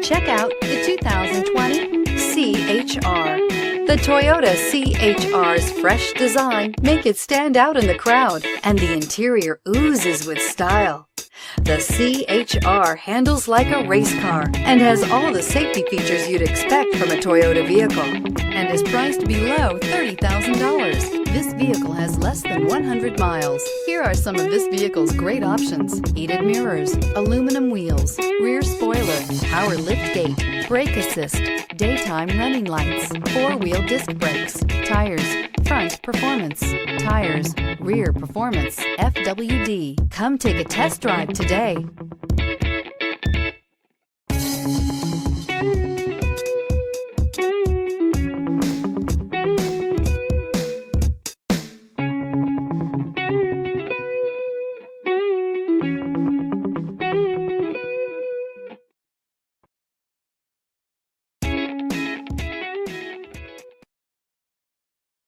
Check out the 2020 CHR. The Toyota CHR's fresh design make it stand out in the crowd, and the interior oozes with style. The CHR handles like a race car and has all the safety features you'd expect from a Toyota vehicle, and is priced below $30,000. This vehicle has less than 100 miles. Here are some of this vehicle's great options: heated mirrors, aluminum wheels, rear spoiler, power lift gate, brake assist, daytime running lights, four-wheel disc brakes, tires, front performance, tires, rear performance, FWD. Come take a test drive today.